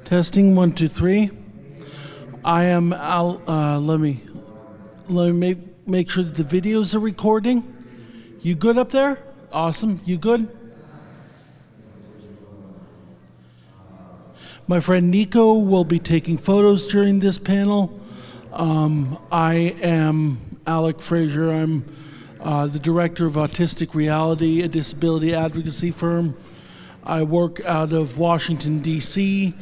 Testing 1, 2, 3. I am Al. Let me make sure that the videos are recording. You good up there? Awesome. You good? My friend Nico will be taking photos during this panel. I am Alec Frazier. I'm the director of Autistic Reality, a disability advocacy firm. I work out of Washington, D.C.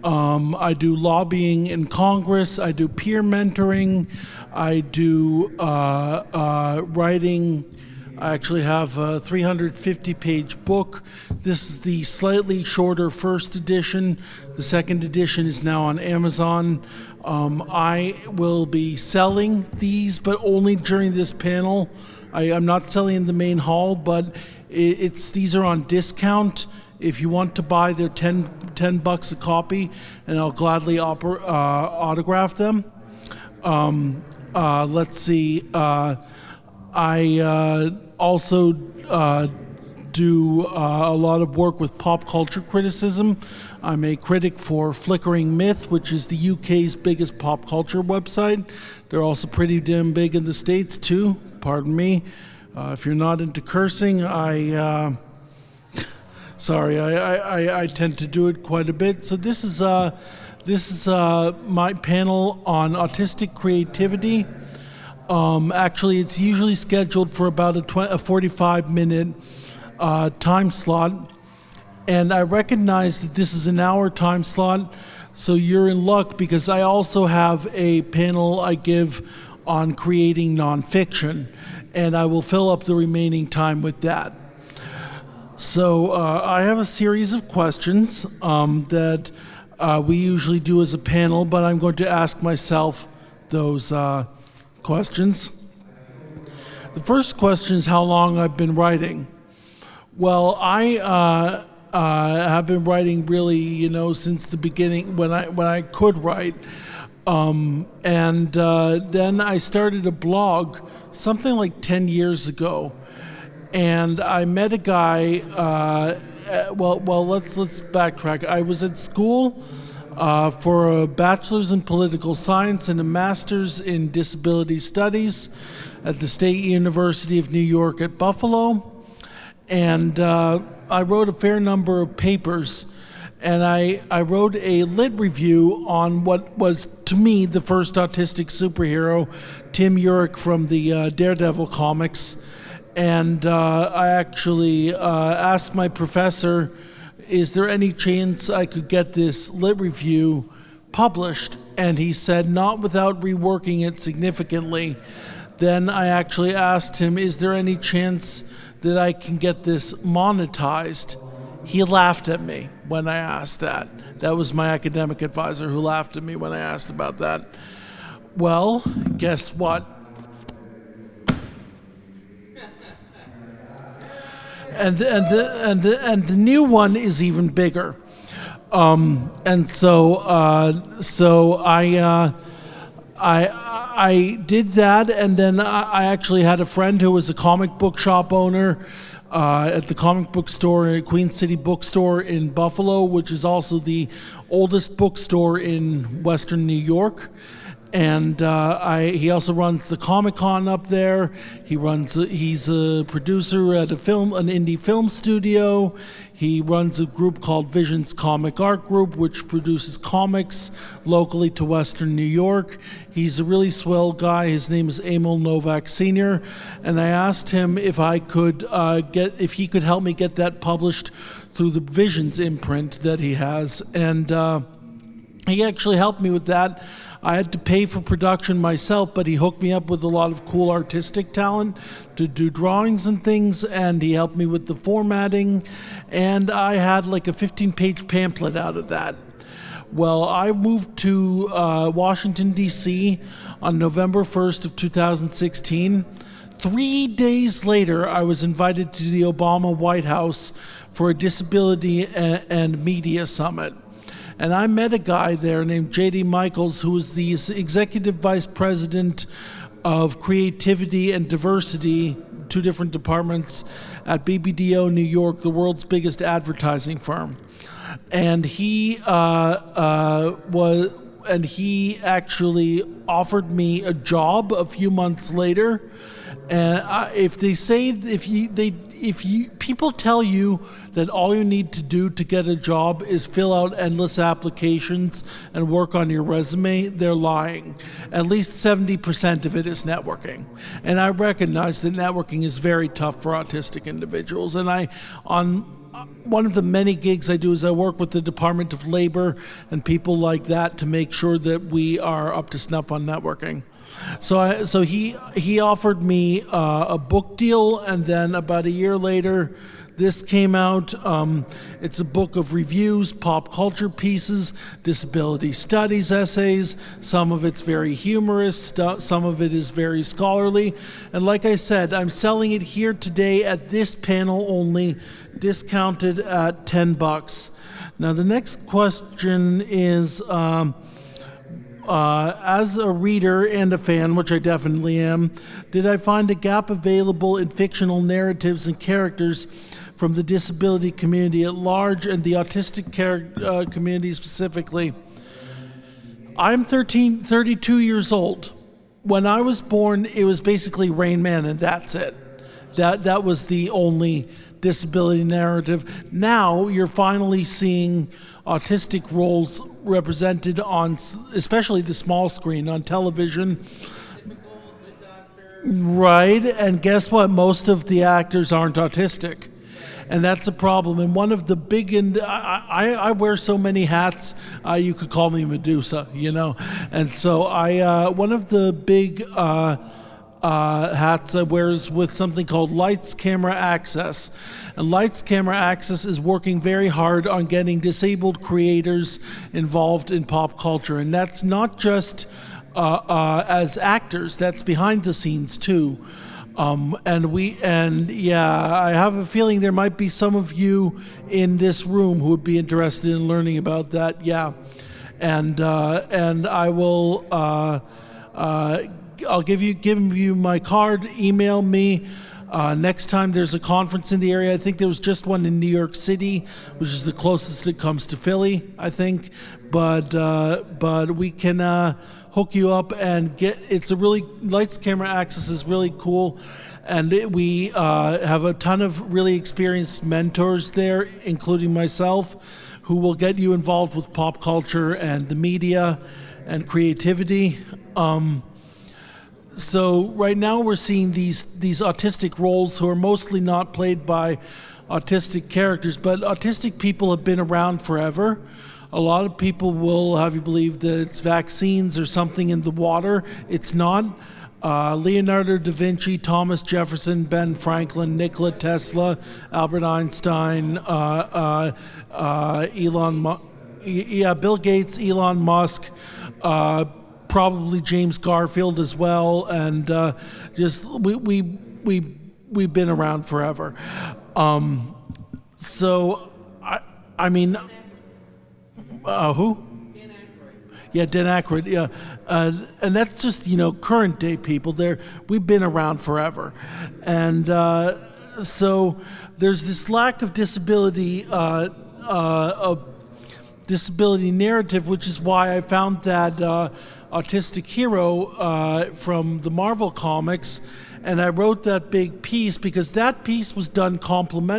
I do lobbying in Congress. I do peer mentoring. I do writing. I actually have a 350-page book. This is the slightly shorter first edition. The second edition is now on Amazon. I will be selling these, but only during this panel. I'm not selling in the main hall, but these are on discount. If you want to buy, they're $10 a copy, and I'll gladly autograph them. Let's see. I also do a lot of work with pop culture criticism. I'm a critic for Flickering Myth, which is the UK's biggest pop culture website. They're also pretty damn big in the States too, pardon me. If you're not into cursing, sorry, I tend to do it quite a bit. So this is my panel on autistic creativity. Actually, it's usually scheduled for about a 45-minute time slot, and I recognize that this is an hour time slot, so you're in luck because I also have a panel I give on creating nonfiction, and I will fill up the remaining time with that. So I have a series of questions that we usually do as a panel, but I'm going to ask myself those questions. The first question is how long I've been writing. Well, I have been writing really, since the beginning when I could write, and then I started a blog something like 10 years ago, and I met a guy. Let's backtrack. I was at school for a bachelor's in political science and a master's in disability studies at the State University of New York at Buffalo. And I wrote a fair number of papers, and I wrote a lit review on what was, to me, the first autistic superhero, Tim Urich from the Daredevil comics. And I actually asked my professor, is there any chance I could get this lit review published? And he said, not without reworking it significantly. Then I actually asked him, is there any chance that I can get this monetized? He laughed at me when I asked that. That was my academic advisor who laughed at me when I asked about that. Well, guess what? And the new one is even bigger, and so I did that, and then I actually had a friend who was a comic book shop owner at the comic book store, Queen City Bookstore in Buffalo, which is also the oldest bookstore in Western New York. And he also runs the Comic-Con up there. He's a producer at an indie film studio. He runs a group called Vision's Comic Art Group, which produces comics locally to Western New York. He's a really swell guy. His name is Emil Novak Sr. And I asked him if he could help me get that published through the Visions imprint that he has. And he actually helped me with that. I had to pay for production myself, but he hooked me up with a lot of cool artistic talent to do drawings and things, and he helped me with the formatting, and I had like a 15-page pamphlet out of that. Well, I moved to Washington, D.C. on November 1st of 2016. 3 days later, I was invited to the Obama White House for a disability and media summit. And I met a guy there named J.D. Michaels, who was the executive vice president of creativity and diversity, 2 different departments at BBDO New York, the world's biggest advertising firm. and he actually offered me a job a few months later. And people tell you that all you need to do to get a job is fill out endless applications and work on your resume, they're lying. At least 70% of it is networking. And I recognize that networking is very tough for autistic individuals. And on one of the many gigs I do is I work with the Department of Labor and people like that to make sure that we are up to snuff on networking. So he offered me a book deal, and then about a year later, this came out. It's a book of reviews, pop culture pieces, disability studies essays. Some of it's very humorous, some of it is very scholarly. And like I said, I'm selling it here today at this panel only, discounted at $10. Now the next question is, as a reader and a fan, which I definitely am, did I find a gap available in fictional narratives and characters from the disability community at large and the autistic community specifically? I'm 32 years old. When I was born, it was basically Rain Man, and that's it. That was the only disability narrative. Now you're finally seeing autistic roles represented on, especially the small screen on television. Right, and guess what? Most of the actors aren't autistic. And that's a problem. And one of the big, and I wear so many hats, you could call me Medusa, you know. And so one of the big hats I wear is with something called Lights, Camera, Access. And Lights, Camera, Access is working very hard on getting disabled creators involved in pop culture. And that's not just as actors, that's behind the scenes too. I have a feeling there might be some of you in this room who would be interested in learning about that. Yeah, and I will. I'll give you my card. Email me. Next time there's a conference in the area, I think there was just one in New York City, which is the closest it comes to Philly, I think. But we can hook you up and get. It's a really Lights, Camera, Access is really cool, and we have a ton of really experienced mentors there, including myself, who will get you involved with pop culture and the media and creativity. So right now we're seeing these autistic roles who are mostly not played by autistic characters, but autistic people have been around forever. A lot of people will have you believe that it's vaccines or something in the water. It's not. Leonardo da Vinci, Thomas Jefferson, Ben Franklin, Nikola Tesla, Albert Einstein, Bill Gates, Elon Musk, probably James Garfield as well, and we've been around forever. Who? Dan Aykroyd. Yeah, Dan Aykroyd. Yeah, and that's just current day people. We've been around forever, and so there's this lack of disability narrative, which is why I found that autistic hero from the Marvel comics, and I wrote that big piece because that piece was done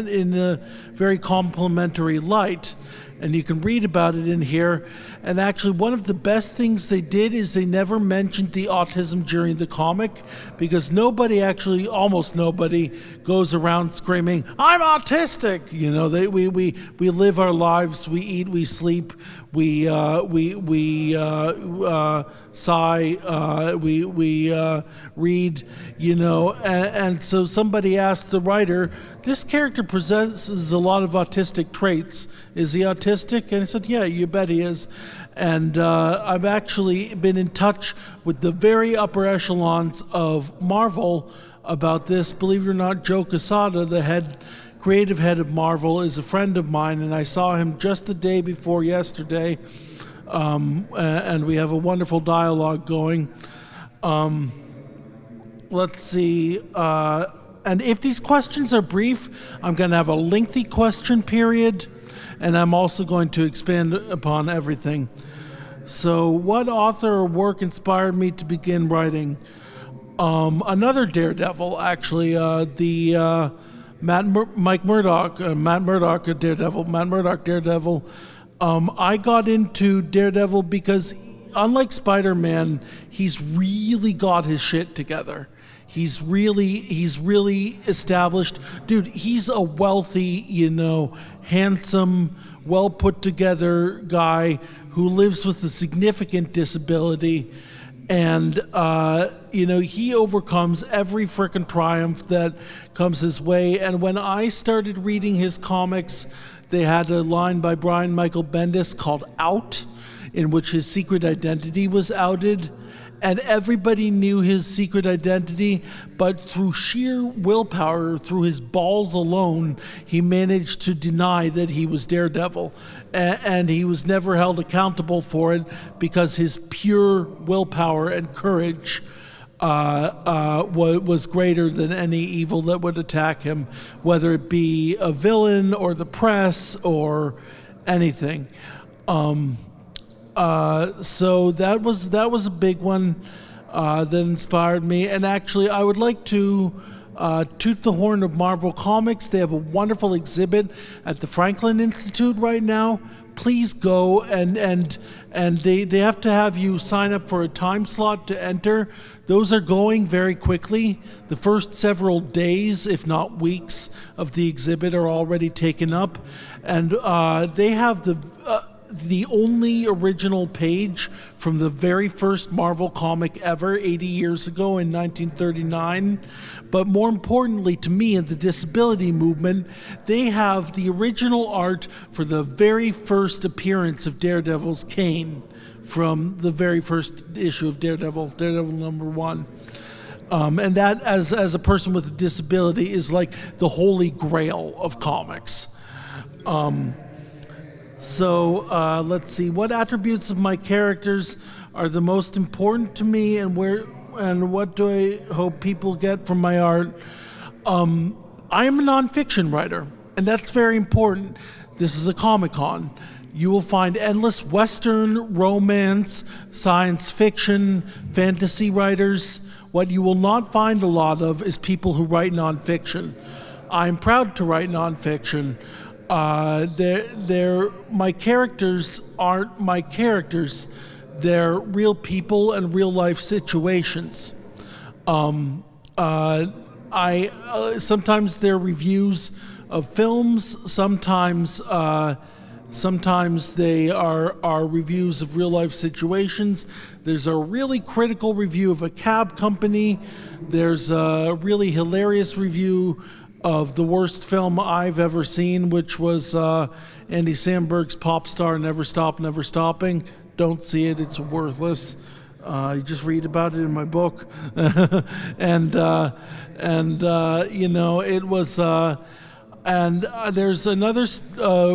in a very complimentary light. And you can read about it in here. And actually, one of the best things they did is they never mentioned the autism during the comic, because almost nobody goes around screaming, "I'm autistic!" We live our lives, we eat, we sleep, we sigh, we read, and so somebody asked the writer, "This character possesses a lot of autistic traits. Is he autistic?" And he said, "Yeah, you bet he is." And I've actually been in touch with the very upper echelons of Marvel about this. Believe it or not, Joe Quesada, the creative head of Marvel, is a friend of mine, and I saw him just the day before yesterday, and we have a wonderful dialogue going. Let's see. And if these questions are brief, I'm going to have a lengthy question period. and I'm also going to expand upon everything. So, what author or work inspired me to begin writing? Another Daredevil, actually, Matt Murdock, Daredevil. I got into Daredevil because, unlike Spider-Man, he's really got his shit together. He's really established. Dude, he's a wealthy, handsome, well put together guy who lives with a significant disability. And, he overcomes every frickin' triumph that comes his way. And when I started reading his comics, they had a line by Brian Michael Bendis called Out, in which his secret identity was outed. And everybody knew his secret identity, but through sheer willpower, through his balls alone, he managed to deny that he was Daredevil. And he was never held accountable for it because his pure willpower and courage was greater than any evil that would attack him, whether it be a villain or the press or anything. So that was a big one that inspired me. And actually, I would like to toot the horn of Marvel Comics. They have a wonderful exhibit at the Franklin Institute right now. Please go, and they have to have you sign up for a time slot to enter. Those are going very quickly. The first several days, if not weeks, of the exhibit are already taken up, and they have the only original page from the very first Marvel comic ever, 80 years ago in 1939. But more importantly to me, in the disability movement, they have the original art for the very first appearance of Daredevil's cane from the very first issue of Daredevil #1. And that, as a person with a disability, is like the holy grail of comics. So let's see. What attributes of my characters are the most important to me, and what do I hope people get from my art? I am a nonfiction writer, and that's very important. This is a Comic-Con. You will find endless Western, romance, science fiction, fantasy writers. What you will not find a lot of is people who write nonfiction. I'm proud to write nonfiction. My characters aren't my characters. They're real people and real life situations. Sometimes they're reviews of films. Sometimes they are reviews of real life situations. There's a really critical review of a cab company. There's a really hilarious review of the worst film I've ever seen, which was Andy Samberg's Pop Star, Never Stop, Never Stopping. Don't see it, it's worthless. You just read about it in my book. It was, there's another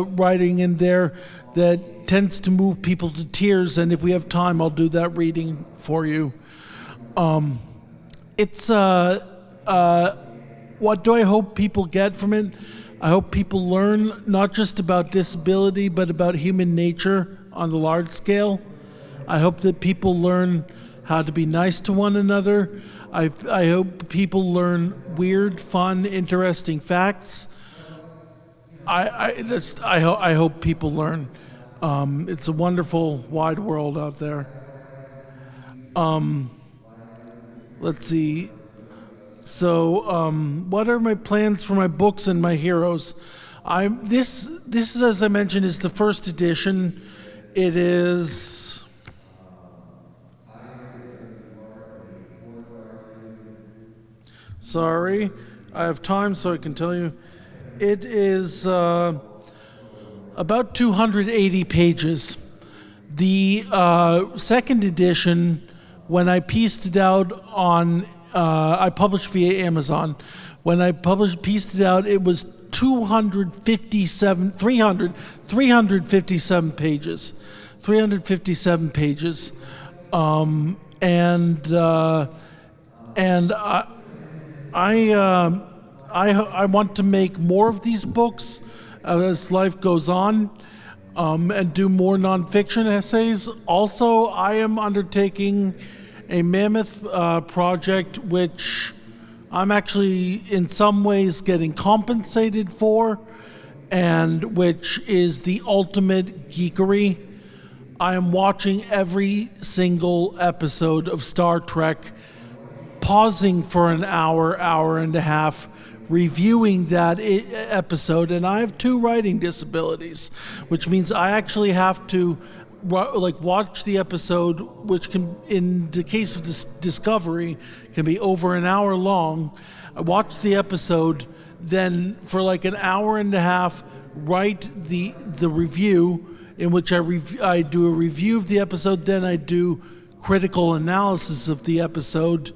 writing in there that tends to move people to tears, and if we have time, I'll do that reading for you. What do I hope people get from it? I hope people learn not just about disability, but about human nature on the large scale. I hope that people learn how to be nice to one another. I hope people learn weird, fun, interesting facts. I hope people learn. It's a wonderful, wide world out there. Let's see. So, what are my plans for my books and my heroes? This is, as I mentioned, is the first edition. It is. Sorry, I have time, so I can tell you. It is about 280 pages. The second edition, when I pieced it out on. I published via Amazon. When I pieced it out, it was 357 pages. 357 pages. I want to make more of these books, as life goes on, and do more nonfiction essays. Also, I am undertaking a mammoth project which I'm actually in some ways getting compensated for, and which is the ultimate geekery. I am watching every single episode of Star Trek, pausing for an hour, hour and a half, reviewing that episode, and I have 2 writing disabilities, which means I actually have to watch the episode, which can, in the case of Discovery, can be over an hour long. I watch the episode, then for like an hour and a half, write the review, in which I do a review of the episode, then I do critical analysis of the episode,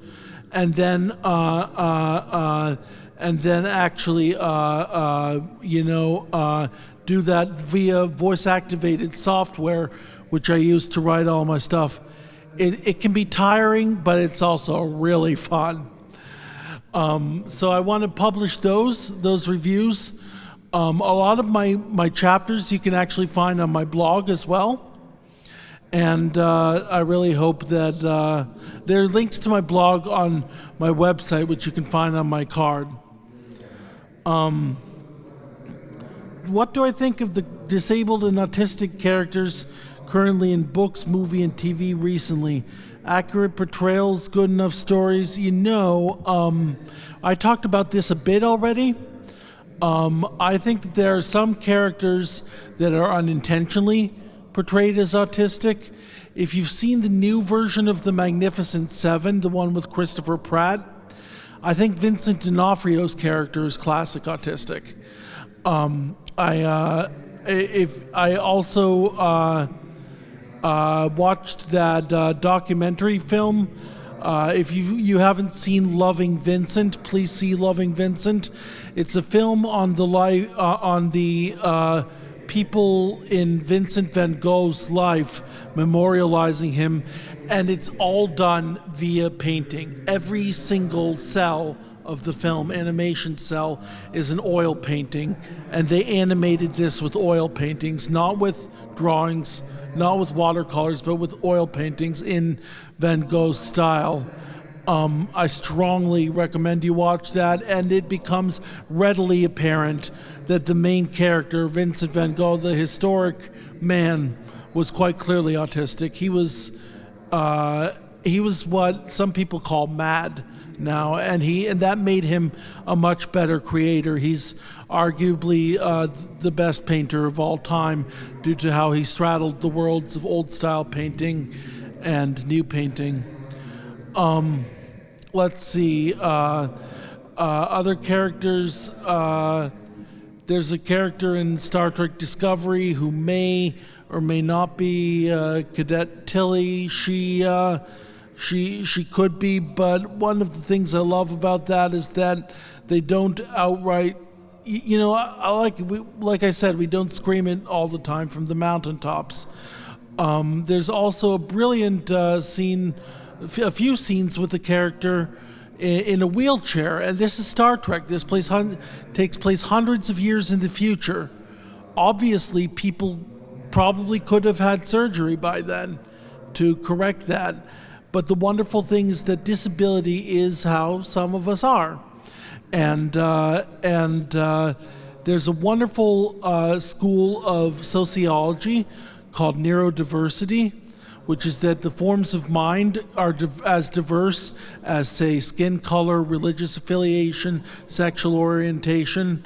and then actually do that via voice-activated software, which I use to write all my stuff. It can be tiring, but it's also really fun. So I want to publish those reviews. A lot of my chapters you can actually find on my blog as well. And I really hope that there are links to my blog on my website, which you can find on my card. What do I think of the disabled and autistic characters currently in books, movie, and TV recently? Accurate portrayals, good enough stories? I talked about this a bit already. I think that there are some characters that are unintentionally portrayed as autistic. If you've seen the new version of The Magnificent Seven, the one with Christopher Pratt, I think Vincent D'Onofrio's character is classic autistic. I also watched that documentary film. If you haven't seen Loving Vincent, please see Loving Vincent. It's a film on the people in Vincent van Gogh's life, memorializing him, and it's all done via painting. Every single cell of the film, animation cell, is an oil painting, and they animated this with oil paintings, not with drawings, not with watercolors, but with oil paintings in Van Gogh's style. I strongly recommend you watch that, and it becomes readily apparent that the main character, Vincent van Gogh, the historic man, was quite clearly autistic. He was what some people call mad now, and that made him a much better creator. He's arguably the best painter of all time due to how he straddled the worlds of old style painting and new painting. Let's see, other characters. There's a character in Star Trek Discovery who may or may not be Cadet Tilly. She could be, but one of the things I love about that is that they don't outright, like I said, we don't scream it all the time from the mountaintops. There's also a brilliant scene, a few scenes with the character in a wheelchair, and this is Star Trek. This takes place hundreds of years in the future. Obviously, people probably could have had surgery by then to correct that. But the wonderful thing is that disability is how some of us are. And there's a wonderful school of sociology called neurodiversity, which is that the forms of mind are as diverse as, say, skin color, religious affiliation, sexual orientation.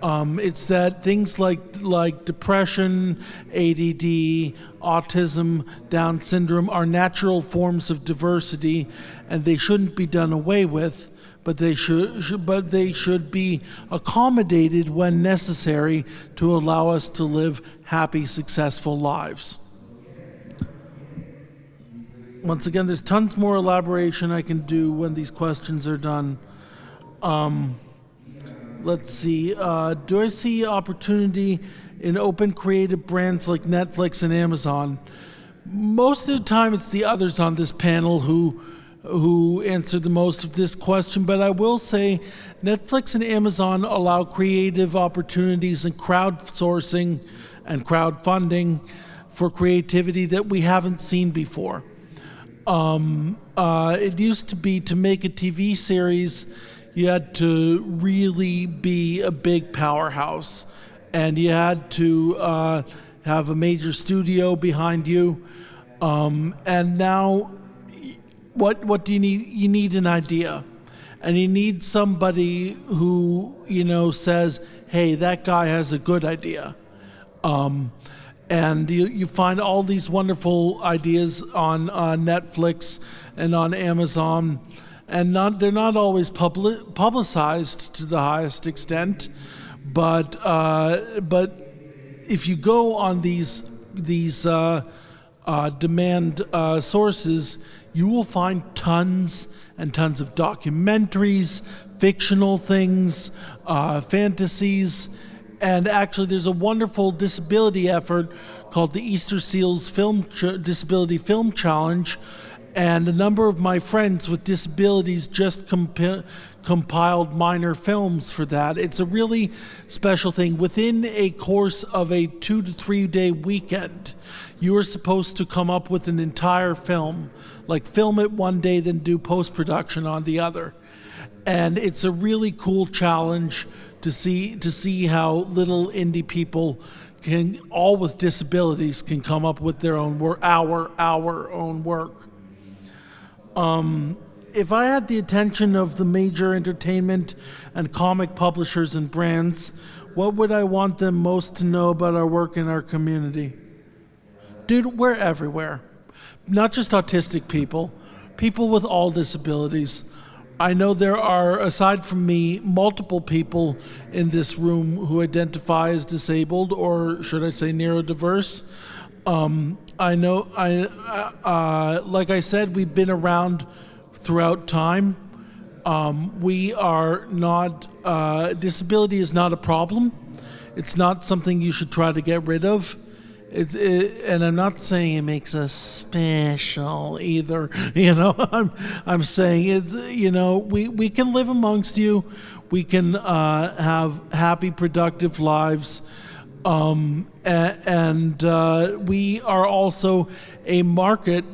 It's that things like depression, ADD, autism, Down syndrome are natural forms of diversity, and they shouldn't be done away with, but they should be accommodated when necessary to allow us to live happy, successful lives. Once again, there's tons more elaboration I can do when these questions are done. Let's see, do I see opportunity in open creative brands like Netflix and Amazon? Most of the time it's the others on this panel who who answered the most of this question, but I will say Netflix and Amazon allow creative opportunities and crowdsourcing and crowdfunding for creativity that we haven't seen before. It used to be, to make a TV series, you had to really be a big powerhouse, and you had to have a major studio behind you. And now, what do you need? You need an idea, and you need somebody who says, "Hey, that guy has a good idea." And you find all these wonderful ideas on Netflix and on Amazon, and they're not always publicized to the highest extent, but if you go on these demand sources, you will find tons and tons of documentaries, fictional things, fantasies. And actually, there's a wonderful disability effort called the Easter Seals Disability Film Challenge, and a number of my friends with disabilities just compiled minor films for that. It's a really special thing. Within a course of a 2 to 3 day weekend, you are supposed to come up with an entire film, like film it one day, then do post-production on the other. And it's a really cool challenge to see how little indie people can, all with disabilities, can come up with their own work, our own work. If I had the attention of the major entertainment and comic publishers and brands, what would I want them most to know about our work in our community? Dude, we're everywhere. Not just autistic people with all disabilities. I know there are, aside from me, multiple people in this room who identify as disabled, or should I say neurodiverse. I know, like I said, we've been around throughout time. We are not, disability is not a problem. It's not something you should try to get rid of. And I'm not saying it makes us special either. I'm saying it's, we can live amongst you. We can have happy, productive lives. And we are also a market.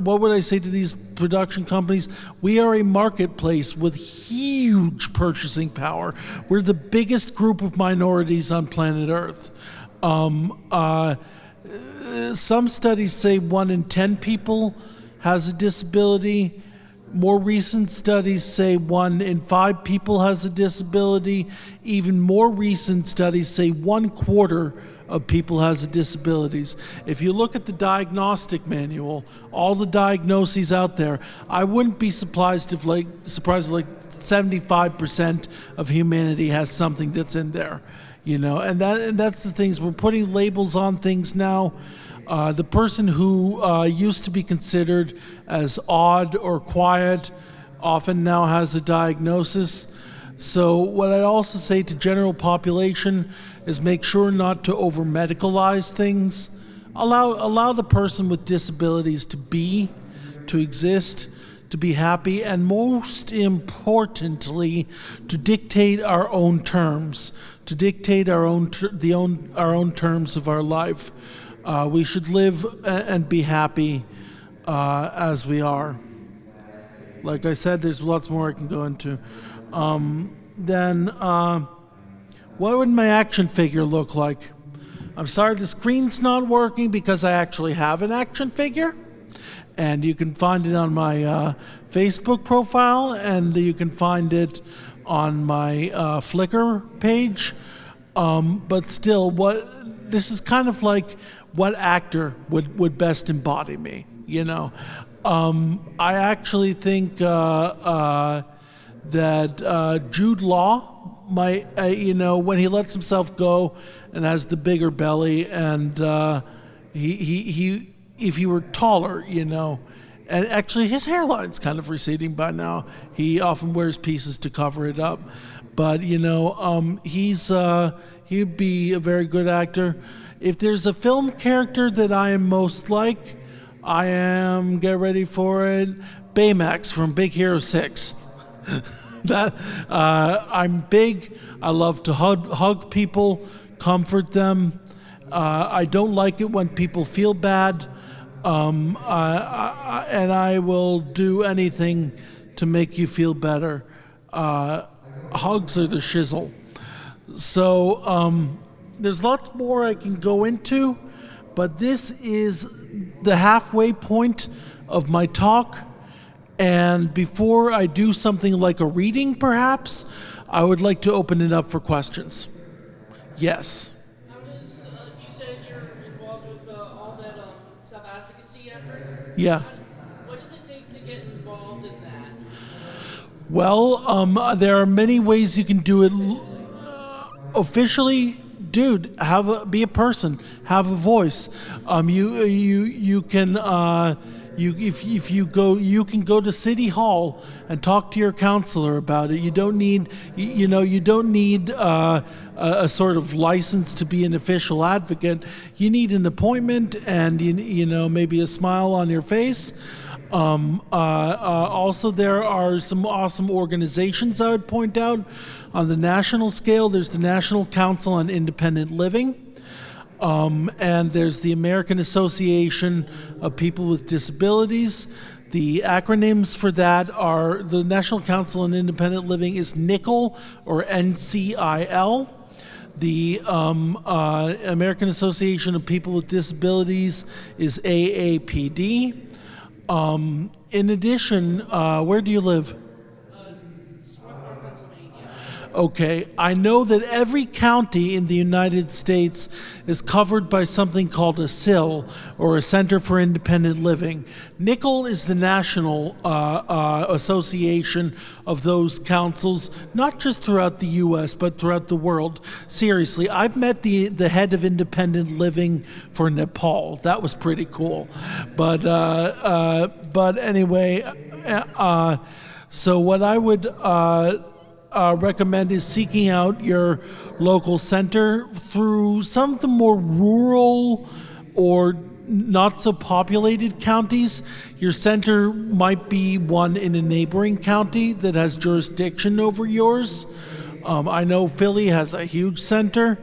What would I say to these production companies? We are a marketplace with huge purchasing power. We're the biggest group of minorities on planet Earth. Some studies say 1 in 10 people has a disability. More recent studies say 1 in 5 people has a disability. Even more recent studies say 1/4 of people has disabilities. If you look at the diagnostic manual, all the diagnoses out there, I wouldn't be surprised if 75% of humanity has something that's in there. And that's the things. We're putting labels on things now. The person who used to be considered as odd or quiet often now has a diagnosis. So what I also say to general population is make sure not to over-medicalize things. Allow the person with disabilities to exist, to be happy, and most importantly, to dictate our own terms, to dictate our own terms of our life. We should live and be happy as we are. Like I said, there's lots more I can go into. What would my action figure look like? I'm sorry, the screen's not working because I actually have an action figure. And you can find it on my Facebook profile, and you can find it on my Flickr page. But still, this is kind of like what actor would best embody me, I actually think that Jude Law might, when he lets himself go and has the bigger belly, and he if he were taller, and actually his hairline's kind of receding by now. He often wears pieces to cover it up, but he'd be a very good actor. If there's a film character that I am most like, get ready for it, Baymax from Big Hero 6. That I'm big. I love to hug people, comfort them. I don't like it when people feel bad, and I will do anything to make you feel better. Hugs are the shizzle. So there's lots more I can go into, but this is the halfway point of my talk. And before I do something like a reading, perhaps, I would like to open it up for questions. Yes. How does, you said you're involved with all that self-advocacy efforts. Yeah. What does it take to get involved in that? Well, there are many ways you can do it. Officially, dude, be a person, have a voice. You can if you go, you can go to City Hall and talk to your counselor about it. You don't need you don't need a sort of license to be an official advocate. You need an appointment and maybe a smile on your face. Also, there are some awesome organizations I would point out. On the national scale, there's the National Council on Independent Living, and there's the American Association of People with Disabilities. The acronyms for that are, the National Council on Independent Living is NICL, or NCIL. The American Association of People with Disabilities is AAPD. In addition, where do you live? Swarthmore, Pennsylvania. Okay, I know that every county in the United States is covered by something called a CIL, or a Center for Independent Living. NICL is the national association of those councils, not just throughout the U.S., but throughout the world. Seriously, I've met the head of independent living for Nepal. That was pretty cool. But anyway, so what I would recommend is seeking out your local center through some of the more rural or not so populated counties. Your center might be one in a neighboring county that has jurisdiction over yours. I know Philly has a huge center.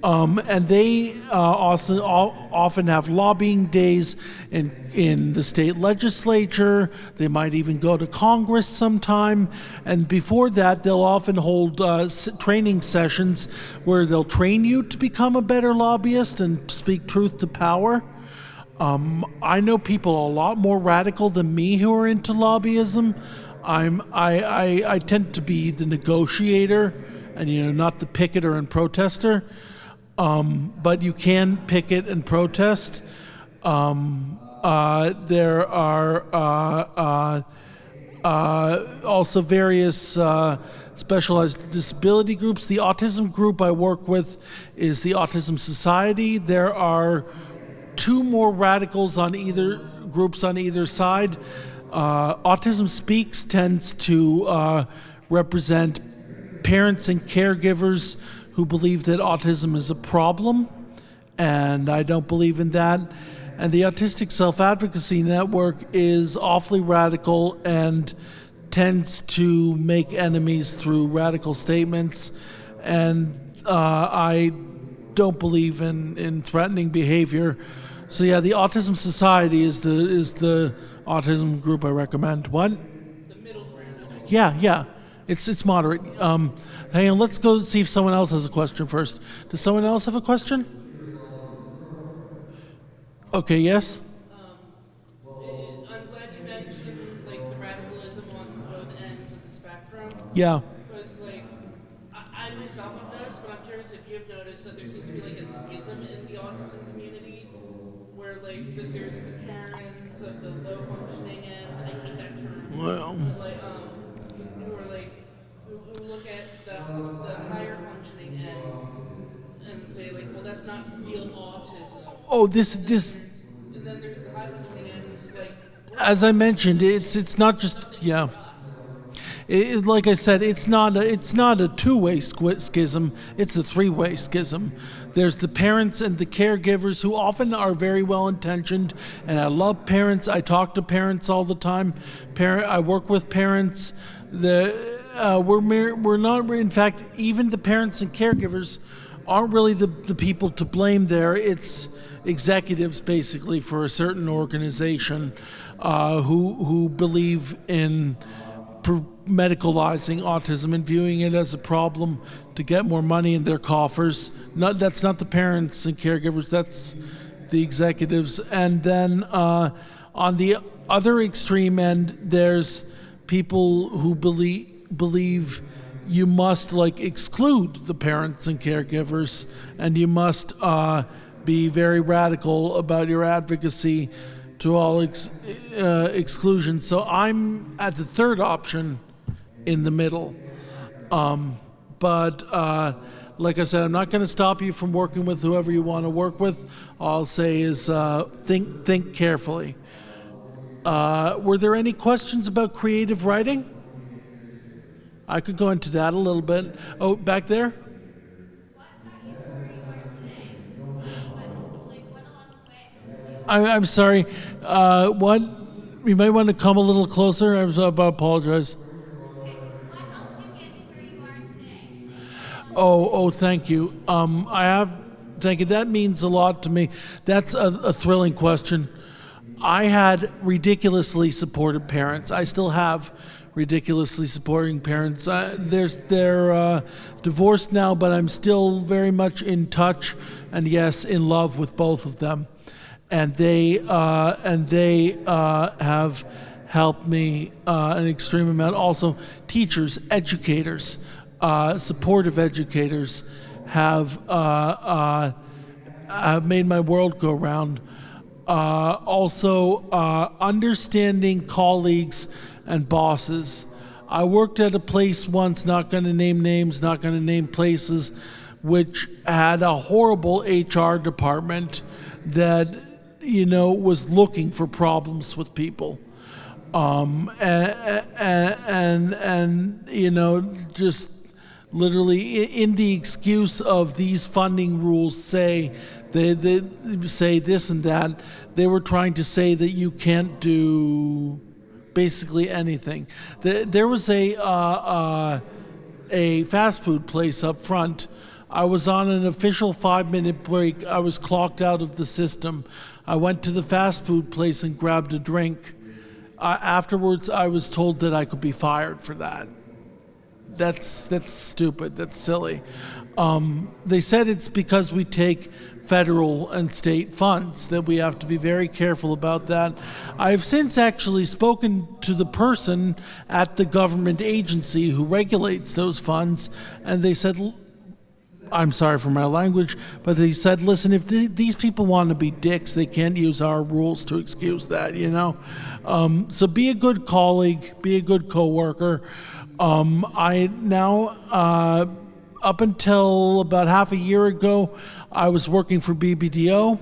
And they also often have lobbying days in the state legislature. They might even go to Congress sometime. And before that, they'll often hold training sessions where they'll train you to become a better lobbyist and speak truth to power. I know people a lot more radical than me who are into lobbyism. I tend to be the negotiator and not the picketer and protester. But you can picket and protest. There are also various specialized disability groups. The autism group I work with is the Autism Society. There are two more radicals on groups on either side. Autism Speaks tends to represent parents and caregivers who believe that autism is a problem, and I don't believe in that. And the Autistic Self-Advocacy Network is awfully radical and tends to make enemies through radical statements, and I don't believe in threatening behavior. So yeah, the Autism Society is the autism group I recommend. What? The middle ground. Yeah. It's moderate. Hang on, let's go see if someone else has a question first. Does someone else have a question? Okay, yes? I'm glad you mentioned the radicalism on both ends of the spectrum. Yeah. Because I myself have noticed, but I'm curious if you've noticed that there seems to be a schism in the autism community, where there's the parents of the low functioning end. I hate that term. Well. But, who look at the higher functioning end and say well, that's not real autism. Oh, this. And then there's the high functioning end who's As I mentioned, it's not just like I said, it's not a two-way schism. It's a three-way schism. There's the parents and the caregivers who often are very well-intentioned, and I love parents. I talk to parents all the time. I work with parents. We're not. In fact, even the parents and caregivers aren't really the people to blame there. It's executives, basically, for a certain organization who believe in medicalizing autism and viewing it as a problem to get more money in their coffers. That's not the parents and caregivers, that's the executives. And then on the other extreme end, there's people who believe you must exclude the parents and caregivers, and you must be very radical about your advocacy to all exclusion. So I'm at the third option in the middle. But like I said, I'm not going to stop you from working with whoever you want to work with. All I'll say is think carefully. Were there any questions about creative writing? I could go into that a little bit. Oh, back there? I'm sorry. What? You might want to come a little closer. I apologize. Oh, thank you. Thank you. That means a lot to me. That's a thrilling question. I had ridiculously supportive parents. I still have ridiculously supporting parents. They're divorced now, but I'm still very much in touch and yes, in love with both of them. And they have helped me an extreme amount. Also, teachers, educators, supportive educators have made my world go round. Also, understanding colleagues and bosses. I worked at a place once, not going to name names, not going to name places, which had a horrible HR department that was looking for problems with people, and just literally in the excuse of these funding rules say they say this and that, they were trying to say that you can't do basically anything. There was a fast food place up front. I was on an official 5-minute break. I was clocked out of the system. I went to the fast food place and grabbed a drink. Afterwards, I was told that I could be fired for that. That's stupid. That's silly. They said it's because we take federal and state funds, that we have to be very careful about that. I've since actually spoken to the person at the government agency who regulates those funds, and they said, I'm sorry for my language, but they said, listen, if these people want to be dicks, they can't use our rules to excuse that, So be a good colleague, be a good coworker. I now, up until about half a year ago, I was working for BBDO,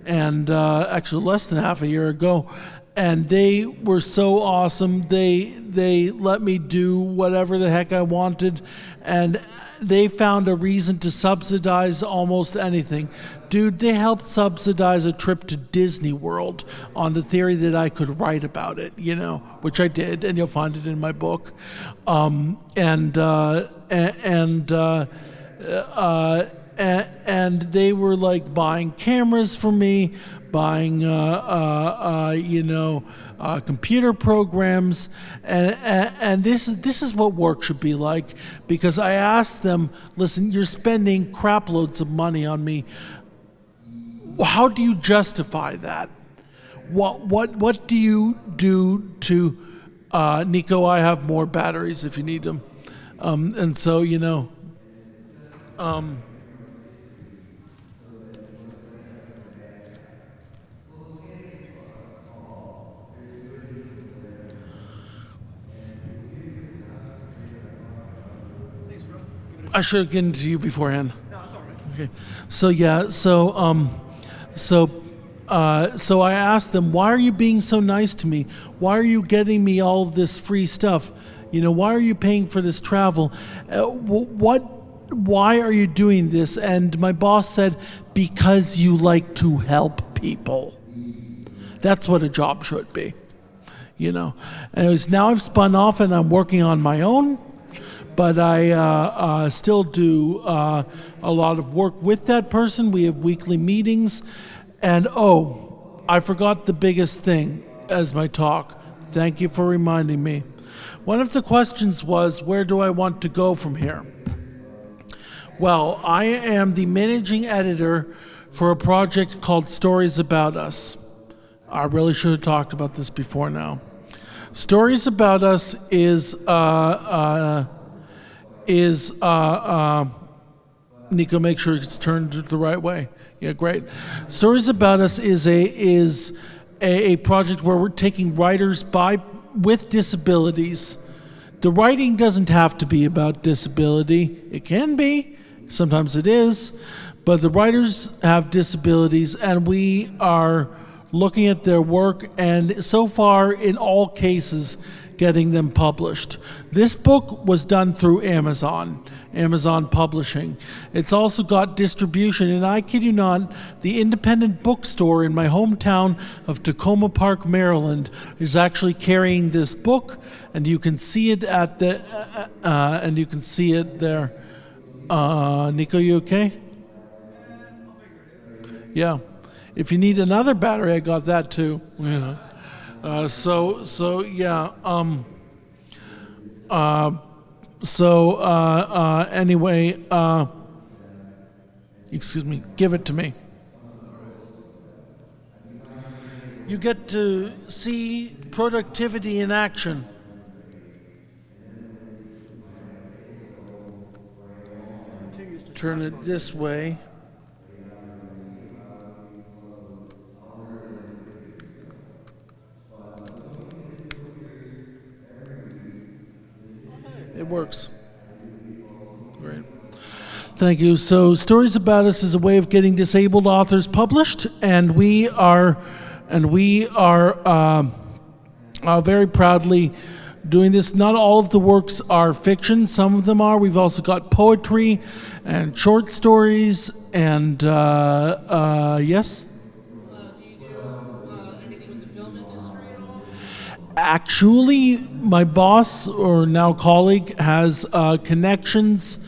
and actually less than half a year ago, and they were so awesome. They let me do whatever the heck I wanted, and they found a reason to subsidize almost anything. Dude, they helped subsidize a trip to Disney World on the theory that I could write about it, which I did, and you'll find it in my book. And they were buying cameras for me, buying computer programs, and this is what work should be like, because I asked them, listen, you're spending crap loads of money on me. How do you justify that? What do you do to Nico? I have more batteries if you need them, and so I should have given it to you beforehand. No, it's all right. Okay. So I asked them, why are you being so nice to me? Why are you getting me all of this free stuff? Why are you paying for this travel? Why are you doing this? And my boss said, because you like to help people. That's what a job should be, And it was, now I've spun off and I'm working on my own, but I still do a lot of work with that person. We have weekly meetings. And I forgot the biggest thing as my talk. Thank you for reminding me. One of the questions was, where do I want to go from here? Well, I am the managing editor for a project called Stories About Us. I really should have talked about this before now. Stories About Us is Nico, make sure it's turned the right way. Yeah, great. Stories About Us is a project where we're taking writers with disabilities. The writing doesn't have to be about disability. It can be. Sometimes it is. But the writers have disabilities, and we are looking at their work, and so far, in all cases, getting them published. This book was done through Amazon Publishing. It's also got distribution, and I kid you not, the independent bookstore in my hometown of Tacoma Park, Maryland, is actually carrying this book, and you can see it at the, there. Nico, you okay? Yeah. If you need another battery, I got that too. Yeah. Anyway, excuse me, give it to me. You get to see productivity in action. Turn it this way. It works. Great. Thank you. So, Stories About Us is a way of getting disabled authors published, and we are very proudly doing this. Not all of the works are fiction. Some of them are. We've also got poetry and short stories, and yes. Do you do anything with the film industry at all? Actually, my boss, or now colleague, has connections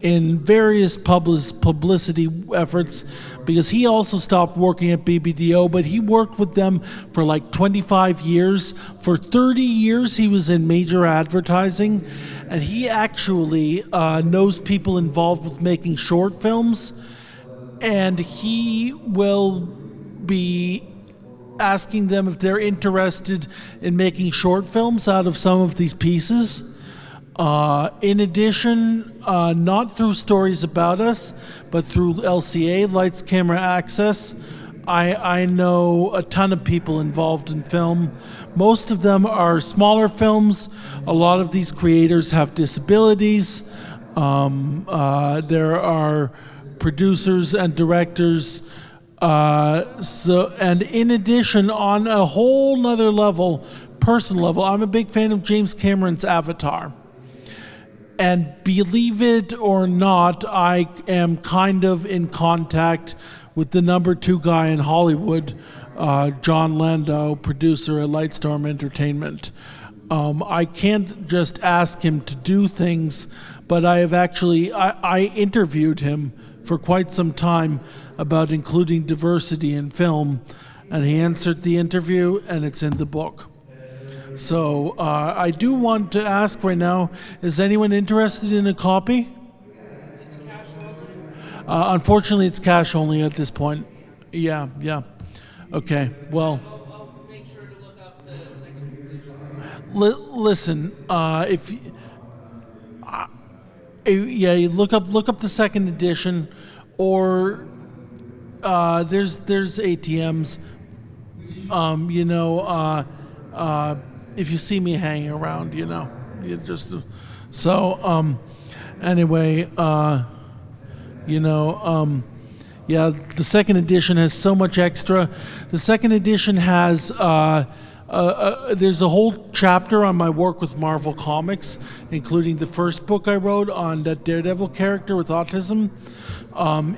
in various publicity efforts, because he also stopped working at BBDO, but he worked with them for like 25 years. For 30 years, he was in major advertising, and he actually knows people involved with making short films, and he will be asking them if they're interested in making short films out of some of these pieces. In addition, not through Stories About Us, but through LCA, Lights Camera Access, I know a ton of people involved in film. Most of them are smaller films. A lot of these creators have disabilities. There are producers and directors. And in addition, on a whole nother level, personal level, I'm a big fan of James Cameron's Avatar. And believe it or not, I am kind of in contact with the number 2 guy in Hollywood, John Landau, producer at Lightstorm Entertainment. I can't just ask him to do things, but I have actually, I interviewed him for quite some time about including diversity in film, and he answered the interview, and it's in the book. So I do want to ask right now, is anyone interested in a copy? Is it cash only? Unfortunately, it's cash only at this point. Yeah. Okay, well. I'll make sure to look up the second edition. Listen, you look up the second edition, or there's ATMs. If you see me hanging around, you just anyway, the second edition has so much extra. The second edition has There's a whole chapter on my work with Marvel Comics, including the first book I wrote on that Daredevil character with autism.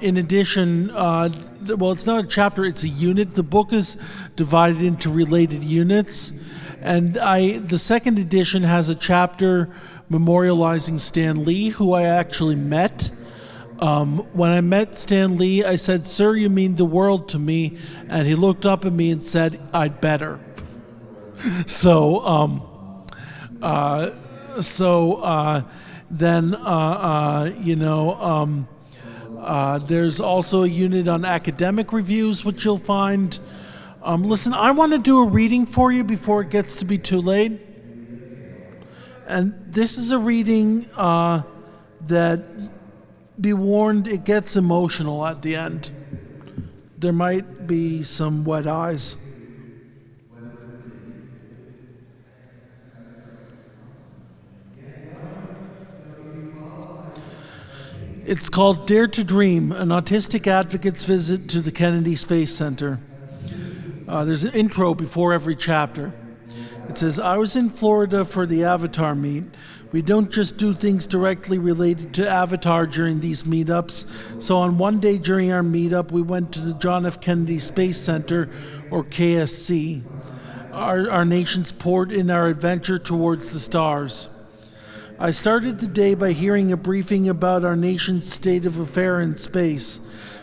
In addition, well, it's not a chapter, it's a unit. The book is divided into related units. And the second edition has a chapter memorializing Stan Lee, who I actually met. When I met Stan Lee, I said, "Sir, you mean the world to me." And he looked up at me and said, "I'd better." So, there's also a unit on academic reviews, which you'll find. Listen, I want to do a reading for you before it gets to be too late. And this is a reading that, be warned, it gets emotional at the end. There might be some wet eyes. It's called Dare to Dream, an autistic advocate's visit to the Kennedy Space Center. There's an intro before every chapter. It says, "I was in Florida for the Avatar meet. We don't just do things directly related to Avatar during these meetups. So on one day during our meetup, we went to the John F. Kennedy Space Center, or KSC, our nation's port in our adventure towards the stars. I started the day by hearing a briefing about our nation's state of affairs in space.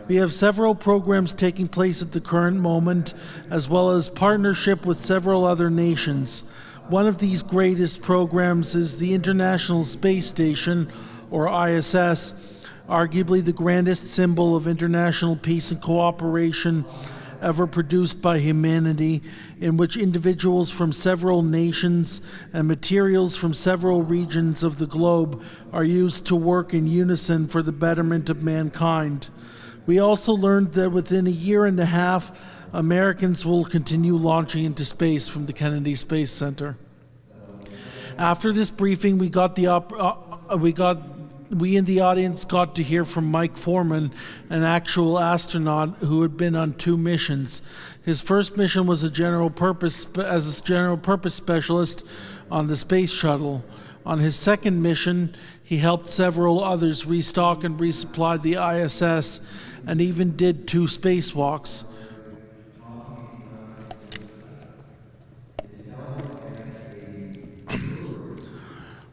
We have several programs taking place at the current moment, as well as partnership with several other nations. One of these greatest programs is the International Space Station, or ISS, arguably the grandest symbol of international peace and cooperation ever produced by humanity, in which individuals from several nations and materials from several regions of the globe are used to work in unison for the betterment of mankind. We also learned that within a year and a half, Americans will continue launching into space from the Kennedy Space Center." After this briefing, we in the audience got to hear from Mike Foreman, an actual astronaut who had been on 2 missions. His first mission was as a general purpose specialist on the space shuttle. On his second mission, he helped several others restock and resupply the ISS, and even did 2 spacewalks.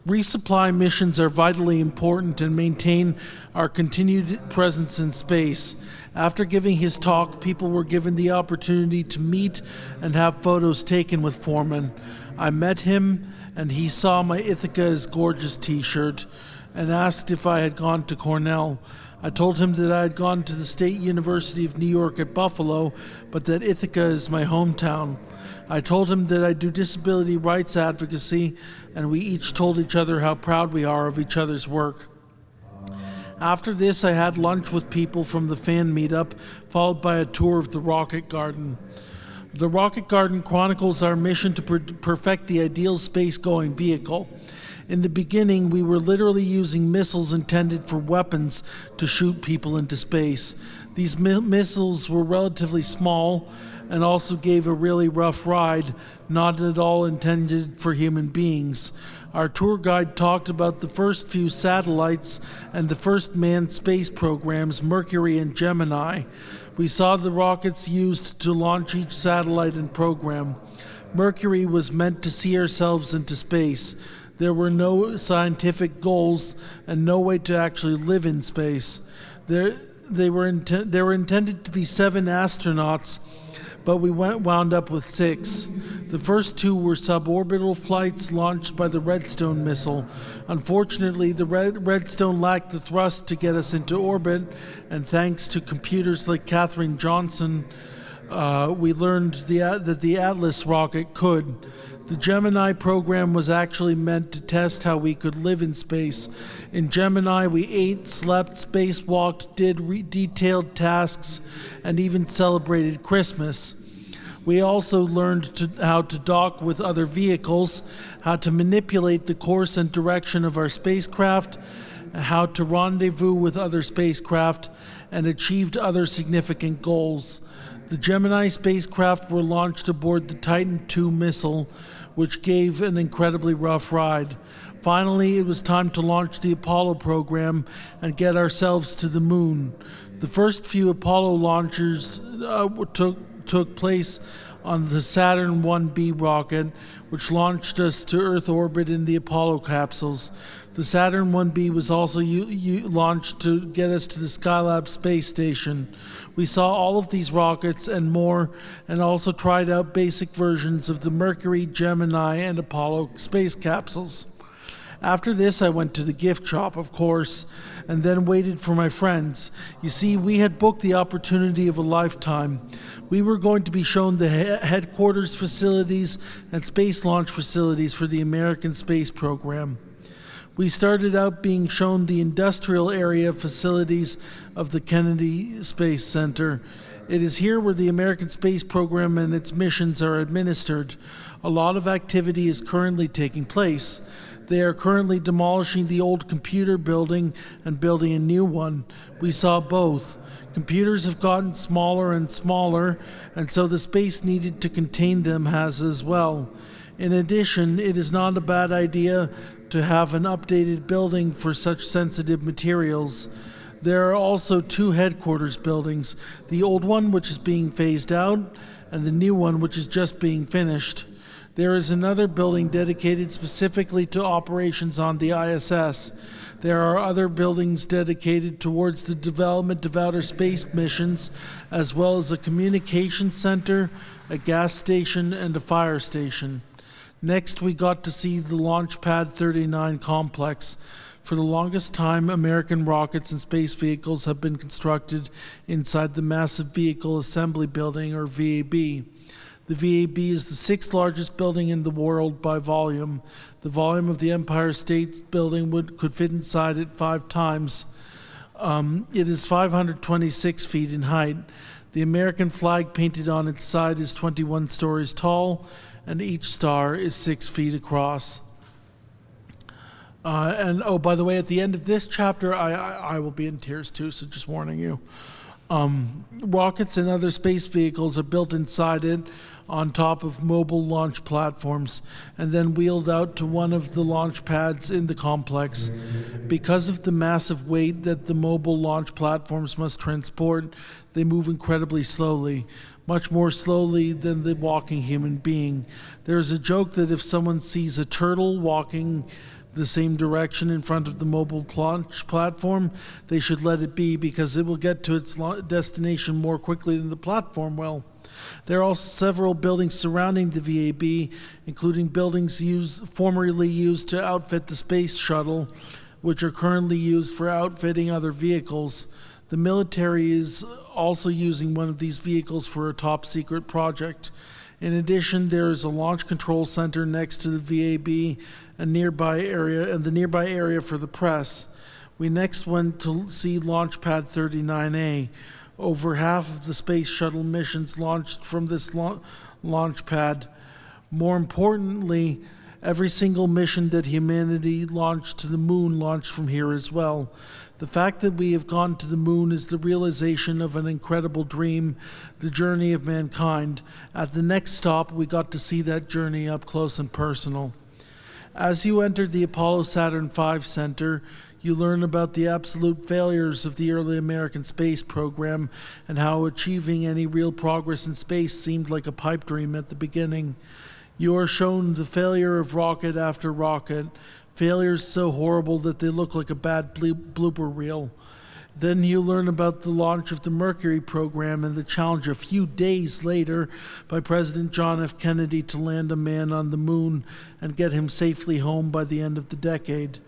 Resupply missions are vitally important and maintain our continued presence in space. After giving his talk, people were given the opportunity to meet and have photos taken with Foreman. I met him, and he saw my Ithaca is Gorgeous t-shirt and asked if I had gone to Cornell. I told him that I had gone to the State University of New York at Buffalo, but that Ithaca is my hometown. I told him that I do disability rights advocacy, and we each told each other how proud we are of each other's work. After this, I had lunch with people from the fan meetup, followed by a tour of the Rocket Garden. The Rocket Garden chronicles our mission to perfect the ideal space-going vehicle. In the beginning, we were literally using missiles intended for weapons to shoot people into space. These missiles were relatively small and also gave a really rough ride, not at all intended for human beings. Our tour guide talked about the first few satellites and the first manned space programs, Mercury and Gemini. We saw the rockets used to launch each satellite and program. Mercury was meant to see ourselves into space. There were no scientific goals and no way to actually live in space. They were intended to be 7 astronauts, but we wound up with 6. The first 2 were suborbital flights launched by the Redstone missile. Unfortunately, the Redstone lacked the thrust to get us into orbit, and thanks to computers like Katherine Johnson, we learned that the Atlas rocket could. The Gemini program was actually meant to test how we could live in space. In Gemini, we ate, slept, spacewalked, did detailed tasks, and even celebrated Christmas. We also learned how to dock with other vehicles, how to manipulate the course and direction of our spacecraft, how to rendezvous with other spacecraft, and achieved other significant goals. The Gemini spacecraft were launched aboard the Titan II missile, which gave an incredibly rough ride. Finally, it was time to launch the Apollo program and get ourselves to the moon. The first few Apollo launches took place on the Saturn 1B rocket, which launched us to Earth orbit in the Apollo capsules. The Saturn 1B was also launched to get us to the Skylab space station. We saw all of these rockets and more, and also tried out basic versions of the Mercury, Gemini, and Apollo space capsules. After this, I went to the gift shop, of course, and then waited for my friends. You see, we had booked the opportunity of a lifetime. We were going to be shown the headquarters facilities and space launch facilities for the American space program. We started out being shown the industrial area facilities of the Kennedy Space Center. It is here where the American space program and its missions are administered. A lot of activity is currently taking place. They are currently demolishing the old computer building and building a new one. We saw both. Computers have gotten smaller and smaller, and so the space needed to contain them has as well. In addition, it is not a bad idea to have an updated building for such sensitive materials. There are also two headquarters buildings, the old one which is being phased out, and the new one which is just being finished. There is another building dedicated specifically to operations on the ISS. There are other buildings dedicated towards the development of outer space missions, as well as a communication center, a gas station, and a fire station. Next, we got to see the Launch Pad 39 complex. For the longest time, American rockets and space vehicles have been constructed inside the Massive Vehicle Assembly Building, or VAB. The VAB is the sixth largest building in the world by volume. The volume of the Empire State Building could fit inside it 5 times. It is 526 feet in height. The American flag painted on its side is 21 stories tall, and each star is 6 feet across. And oh, by the way, at the end of this chapter, I will be in tears too, so just warning you. Rockets and other space vehicles are built inside it on top of mobile launch platforms and then wheeled out to one of the launch pads in the complex. Because of the massive weight that the mobile launch platforms must transport, they move incredibly slowly, much more slowly than the walking human being. There is a joke that if someone sees a turtle walking the same direction in front of the mobile launch platform, they should let it be because it will get to its destination more quickly than the platform will. There are also several buildings surrounding the VAB, including buildings formerly used to outfit the space shuttle, which are currently used for outfitting other vehicles. The military is also using one of these vehicles for a top secret project. In addition, there is a launch control center next to the VAB, the nearby area for the press. We next went to see Launch Pad 39A. Over half of the space shuttle missions launched from this launch pad. More importantly, every single mission that humanity launched to the moon launched from here as well. The fact that we have gone to the moon is the realization of an incredible dream, the journey of mankind. At the next stop, we got to see that journey up close and personal. As you entered the Apollo Saturn V Center, you learn about the absolute failures of the early American space program and how achieving any real progress in space seemed like a pipe dream at the beginning. You are shown the failure of rocket after rocket, failures so horrible that they look like a bad blooper reel. Then you learn about the launch of the Mercury program and the challenge a few days later by President John F. Kennedy to land a man on the moon and get him safely home by the end of the decade.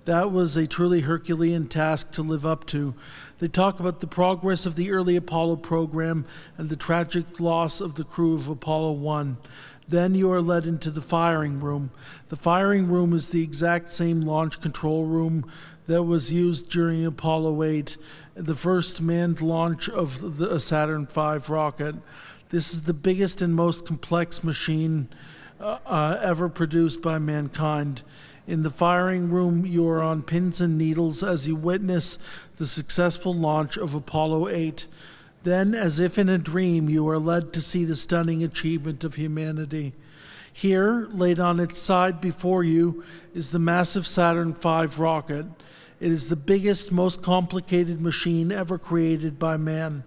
That was a truly Herculean task to live up to. They talk about the progress of the early Apollo program and the tragic loss of the crew of Apollo 1. Then you are led into the firing room. The firing room is the exact same launch control room that was used during Apollo 8, the first manned launch of the Saturn V rocket. This is the biggest and most complex machine ever produced by mankind. In the firing room, you are on pins and needles as you witness the successful launch of Apollo 8. Then, as if in a dream, you are led to see the stunning achievement of humanity. Here, laid on its side before you, is the massive Saturn V rocket. It is the biggest, most complicated machine ever created by man.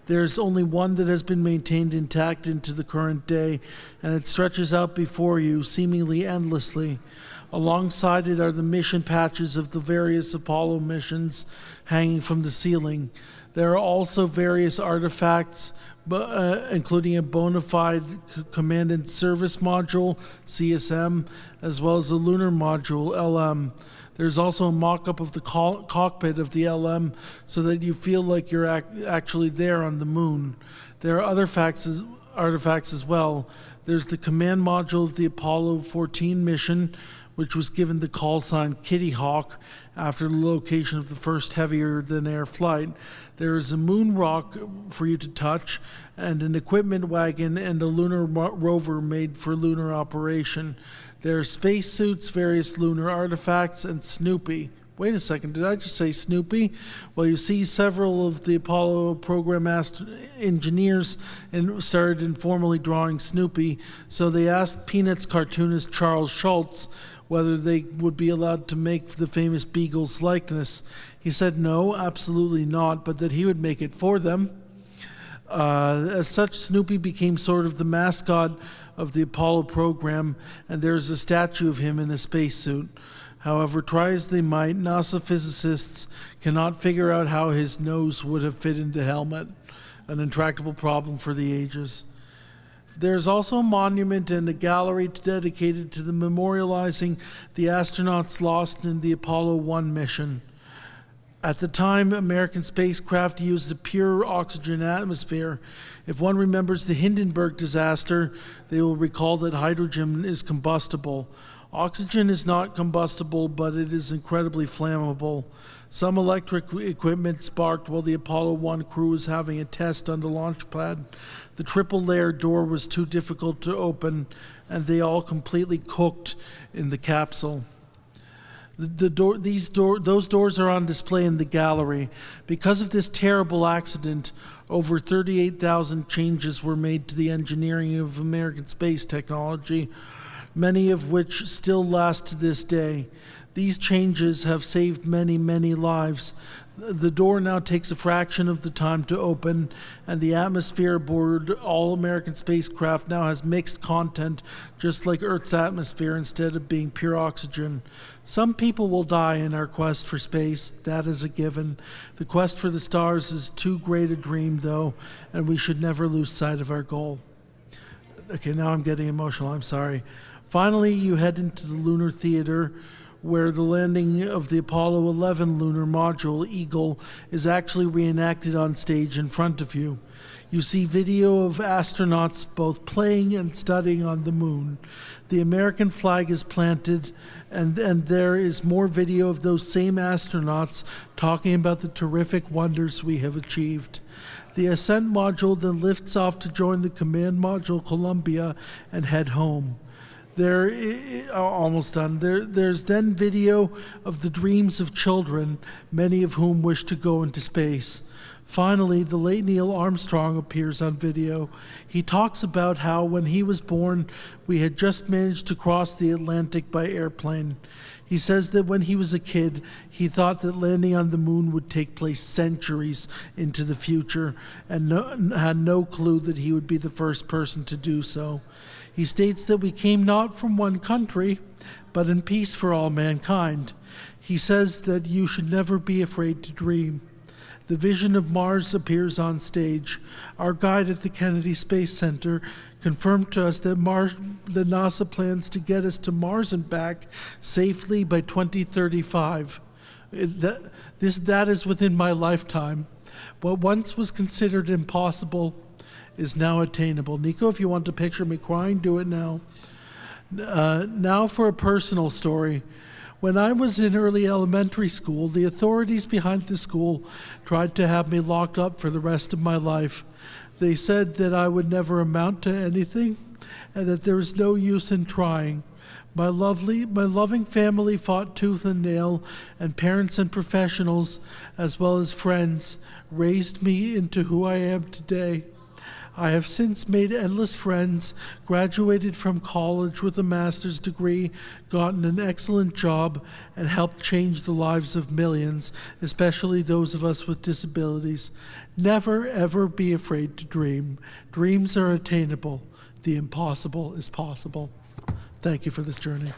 There is only one that has been maintained intact into the current day, and it stretches out before you, seemingly endlessly. Alongside it are the mission patches of the various Apollo missions hanging from the ceiling. There are also various artifacts, including a bona fide Command and Service Module, CSM, as well as a Lunar Module, LM. There's also a mock-up of the cockpit of the LM so that you feel like you're actually there on the moon. There are other artifacts as well. There's the command module of the Apollo 14 mission, which was given the call sign Kitty Hawk after the location of the first heavier-than-air flight. There is a moon rock for you to touch, and an equipment wagon and a lunar rover made for lunar operation. There are spacesuits, various lunar artifacts, and Snoopy. Wait a second, did I just say Snoopy? Well, you see several of the Apollo program engineers started informally drawing Snoopy, so they asked Peanuts cartoonist Charles Schulz whether they would be allowed to make the famous Beagle's likeness. He said no, absolutely not, but that he would make it for them. As such, Snoopy became sort of the mascot of the Apollo program, and there's a statue of him in a spacesuit. However, try as they might, NASA physicists cannot figure out how his nose would have fit into the helmet, an intractable problem for the ages. There's also a monument and a gallery dedicated to the memorializing the astronauts lost in the Apollo 1 mission. At the time, American spacecraft used a pure oxygen atmosphere. If one remembers the Hindenburg disaster, they will recall that hydrogen is combustible. Oxygen is not combustible, but it is incredibly flammable. Some electric equipment sparked while the Apollo 1 crew was having a test on the launch pad. The triple-layer door was too difficult to open, and they all completely cooked in the capsule. Those doors are on display in the gallery. Because of this terrible accident, over 38,000 changes were made to the engineering of American space technology, many of which still last to this day. These changes have saved many, many lives. The door now takes a fraction of the time to open, and the atmosphere aboard all American spacecraft now has mixed content, just like Earth's atmosphere, instead of being pure oxygen. Some people will die in our quest for space, that is a given. The quest for the stars is too great a dream, though, and we should never lose sight of our goal. Okay, now I'm getting emotional, I'm sorry. Finally, you head into the Lunar Theater, where the landing of the Apollo 11 lunar module, Eagle, is actually reenacted on stage in front of you. You see video of astronauts both playing and studying on the moon. The American flag is planted, and there is more video of those same astronauts talking about the terrific wonders we have achieved. The ascent module then lifts off to join the command module Columbia and head home. Almost done. There's then video of the dreams of children, many of whom wish to go into space. Finally, the late Neil Armstrong appears on video. He talks about how when he was born, we had just managed to cross the Atlantic by airplane. He says that when he was a kid, he thought that landing on the moon would take place centuries into the future, and had no clue that he would be the first person to do so. He states that we came not from one country, but in peace for all mankind. He says that you should never be afraid to dream. The vision of Mars appears on stage. Our guide at the Kennedy Space Center confirmed to us that NASA plans to get us to Mars and back safely by 2035. That is within my lifetime. What once was considered impossible is now attainable. Nico, if you want to picture me crying, do it now. Now for a personal story. When I was in early elementary school, the authorities behind the school tried to have me locked up for the rest of my life. They said that I would never amount to anything and that there was no use in trying. My loving family fought tooth and nail, and parents and professionals, as well as friends, raised me into who I am today. I have since made endless friends, graduated from college with a master's degree, gotten an excellent job, and helped change the lives of millions, especially those of us with disabilities. Never, ever be afraid to dream. Dreams are attainable. The impossible is possible. Thank you for this journey.